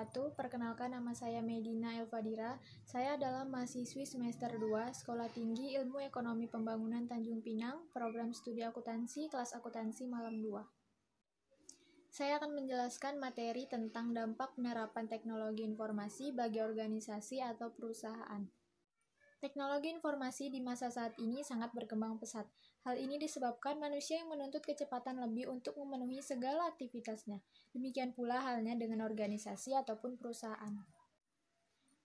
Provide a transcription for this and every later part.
wabarakatuh. Perkenalkan, nama saya Medina Elfadira. Saya adalah mahasiswi semester 2 Sekolah Tinggi Ilmu Ekonomi Pembangunan Tanjung Pinang, program studi akuntansi, kelas akuntansi malam 2. Saya akan menjelaskan materi tentang dampak penerapan teknologi informasi bagi organisasi atau perusahaan. Teknologi informasi di masa saat ini sangat berkembang pesat. Hal ini disebabkan manusia yang menuntut kecepatan lebih untuk memenuhi segala aktivitasnya. Demikian pula halnya dengan organisasi ataupun perusahaan.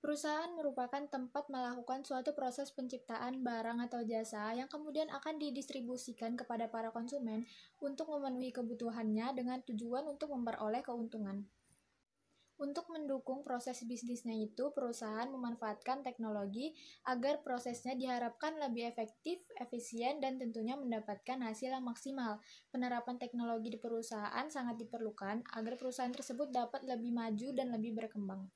Perusahaan merupakan tempat melakukan suatu proses penciptaan barang atau jasa yang kemudian akan didistribusikan kepada para konsumen untuk memenuhi kebutuhannya dengan tujuan untuk memperoleh keuntungan. Untuk mendukung proses bisnisnya itu, perusahaan memanfaatkan teknologi agar prosesnya diharapkan lebih efektif, efisien, dan tentunya mendapatkan hasil yang maksimal. Penerapan teknologi di perusahaan sangat diperlukan agar perusahaan tersebut dapat lebih maju dan lebih berkembang.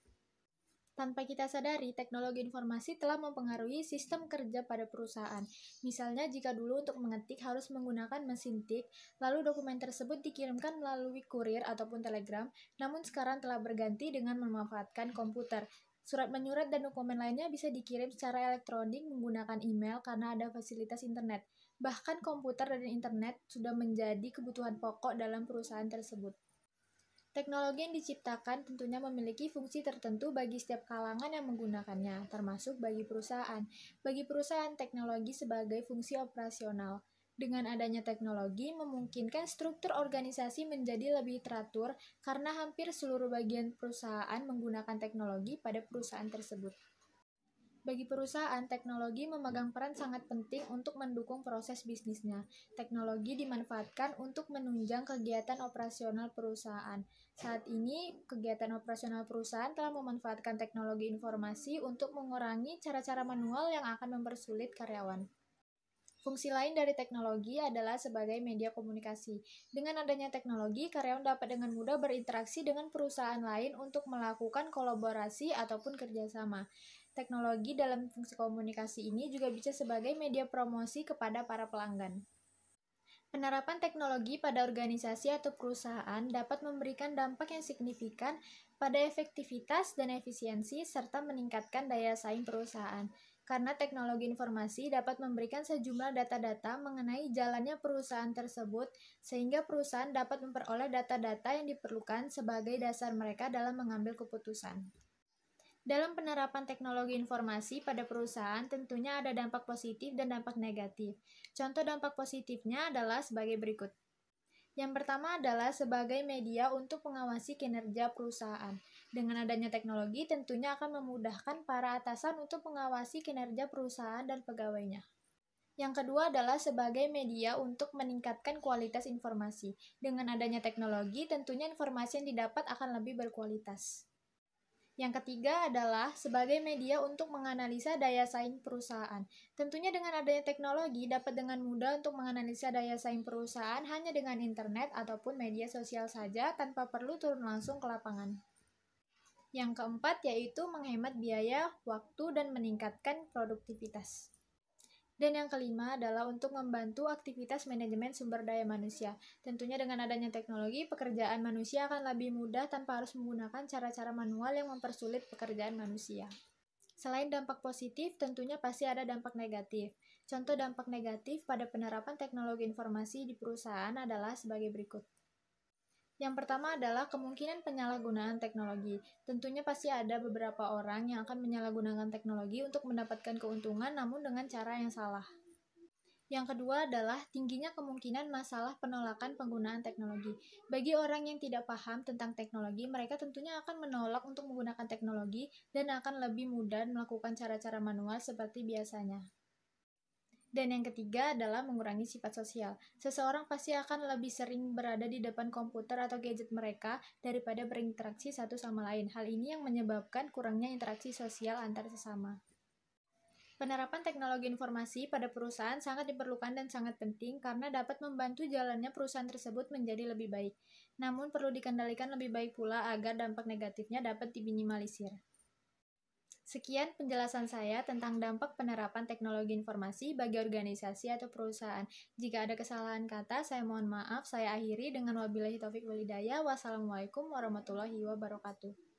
Tanpa kita sadari, teknologi informasi telah mempengaruhi sistem kerja pada perusahaan. Misalnya, jika dulu untuk mengetik harus menggunakan mesin tik, lalu dokumen tersebut dikirimkan melalui kurir ataupun telegram, namun sekarang telah berganti dengan memanfaatkan komputer. Surat menyurat dan dokumen lainnya bisa dikirim secara elektronik menggunakan email karena ada fasilitas internet. Bahkan komputer dan internet sudah menjadi kebutuhan pokok dalam perusahaan tersebut. Teknologi yang diciptakan tentunya memiliki fungsi tertentu bagi setiap kalangan yang menggunakannya, termasuk bagi perusahaan. Bagi perusahaan, teknologi sebagai fungsi operasional. Dengan adanya teknologi, memungkinkan struktur organisasi menjadi lebih teratur karena hampir seluruh bagian perusahaan menggunakan teknologi pada perusahaan tersebut. Bagi perusahaan, teknologi memegang peran sangat penting untuk mendukung proses bisnisnya. Teknologi dimanfaatkan untuk menunjang kegiatan operasional perusahaan. Saat ini, kegiatan operasional perusahaan telah memanfaatkan teknologi informasi untuk mengurangi cara-cara manual yang akan mempersulit karyawan. Fungsi lain dari teknologi adalah sebagai media komunikasi. Dengan adanya teknologi, karyawan dapat dengan mudah berinteraksi dengan perusahaan lain untuk melakukan kolaborasi ataupun kerjasama. Teknologi dalam fungsi komunikasi ini juga bisa sebagai media promosi kepada para pelanggan. Penerapan teknologi pada organisasi atau perusahaan dapat memberikan dampak yang signifikan pada efektivitas dan efisiensi serta meningkatkan daya saing perusahaan. Karena teknologi informasi dapat memberikan sejumlah data-data mengenai jalannya perusahaan tersebut, sehingga perusahaan dapat memperoleh data-data yang diperlukan sebagai dasar mereka dalam mengambil keputusan. Dalam penerapan teknologi informasi pada perusahaan, tentunya ada dampak positif dan dampak negatif. Contoh dampak positifnya adalah sebagai berikut. Yang pertama adalah sebagai media untuk mengawasi kinerja perusahaan. Dengan adanya teknologi, tentunya akan memudahkan para atasan untuk mengawasi kinerja perusahaan dan pegawainya. Yang kedua adalah sebagai media untuk meningkatkan kualitas informasi. Dengan adanya teknologi, tentunya informasi yang didapat akan lebih berkualitas. Yang ketiga adalah sebagai media untuk menganalisa daya saing perusahaan. Tentunya dengan adanya teknologi dapat dengan mudah untuk menganalisa daya saing perusahaan hanya dengan internet ataupun media sosial saja tanpa perlu turun langsung ke lapangan. Yang keempat yaitu menghemat biaya, waktu, dan meningkatkan produktivitas. Dan yang kelima adalah untuk membantu aktivitas manajemen sumber daya manusia. Tentunya dengan adanya teknologi, pekerjaan manusia akan lebih mudah tanpa harus menggunakan cara-cara manual yang mempersulit pekerjaan manusia. Selain dampak positif, tentunya pasti ada dampak negatif. Contoh dampak negatif pada penerapan teknologi informasi di perusahaan adalah sebagai berikut. Yang pertama adalah kemungkinan penyalahgunaan teknologi. Tentunya pasti ada beberapa orang yang akan menyalahgunakan teknologi untuk mendapatkan keuntungan namun dengan cara yang salah. Yang kedua adalah tingginya kemungkinan masalah penolakan penggunaan teknologi. Bagi orang yang tidak paham tentang teknologi, mereka tentunya akan menolak untuk menggunakan teknologi dan akan lebih mudah melakukan cara-cara manual seperti biasanya. Dan yang ketiga adalah mengurangi sifat sosial. Seseorang pasti akan lebih sering berada di depan komputer atau gadget mereka daripada berinteraksi satu sama lain. Hal ini yang menyebabkan kurangnya interaksi sosial antar sesama. Penerapan teknologi informasi pada perusahaan sangat diperlukan dan sangat penting karena dapat membantu jalannya perusahaan tersebut menjadi lebih baik. Namun perlu dikendalikan lebih baik pula agar dampak negatifnya dapat diminimalisir. Sekian penjelasan saya tentang dampak penerapan teknologi informasi bagi organisasi atau perusahaan. Jika ada kesalahan kata, saya mohon maaf. Saya akhiri dengan wabillahi taufik wal hidayah. Wassalamualaikum warahmatullahi wabarakatuh.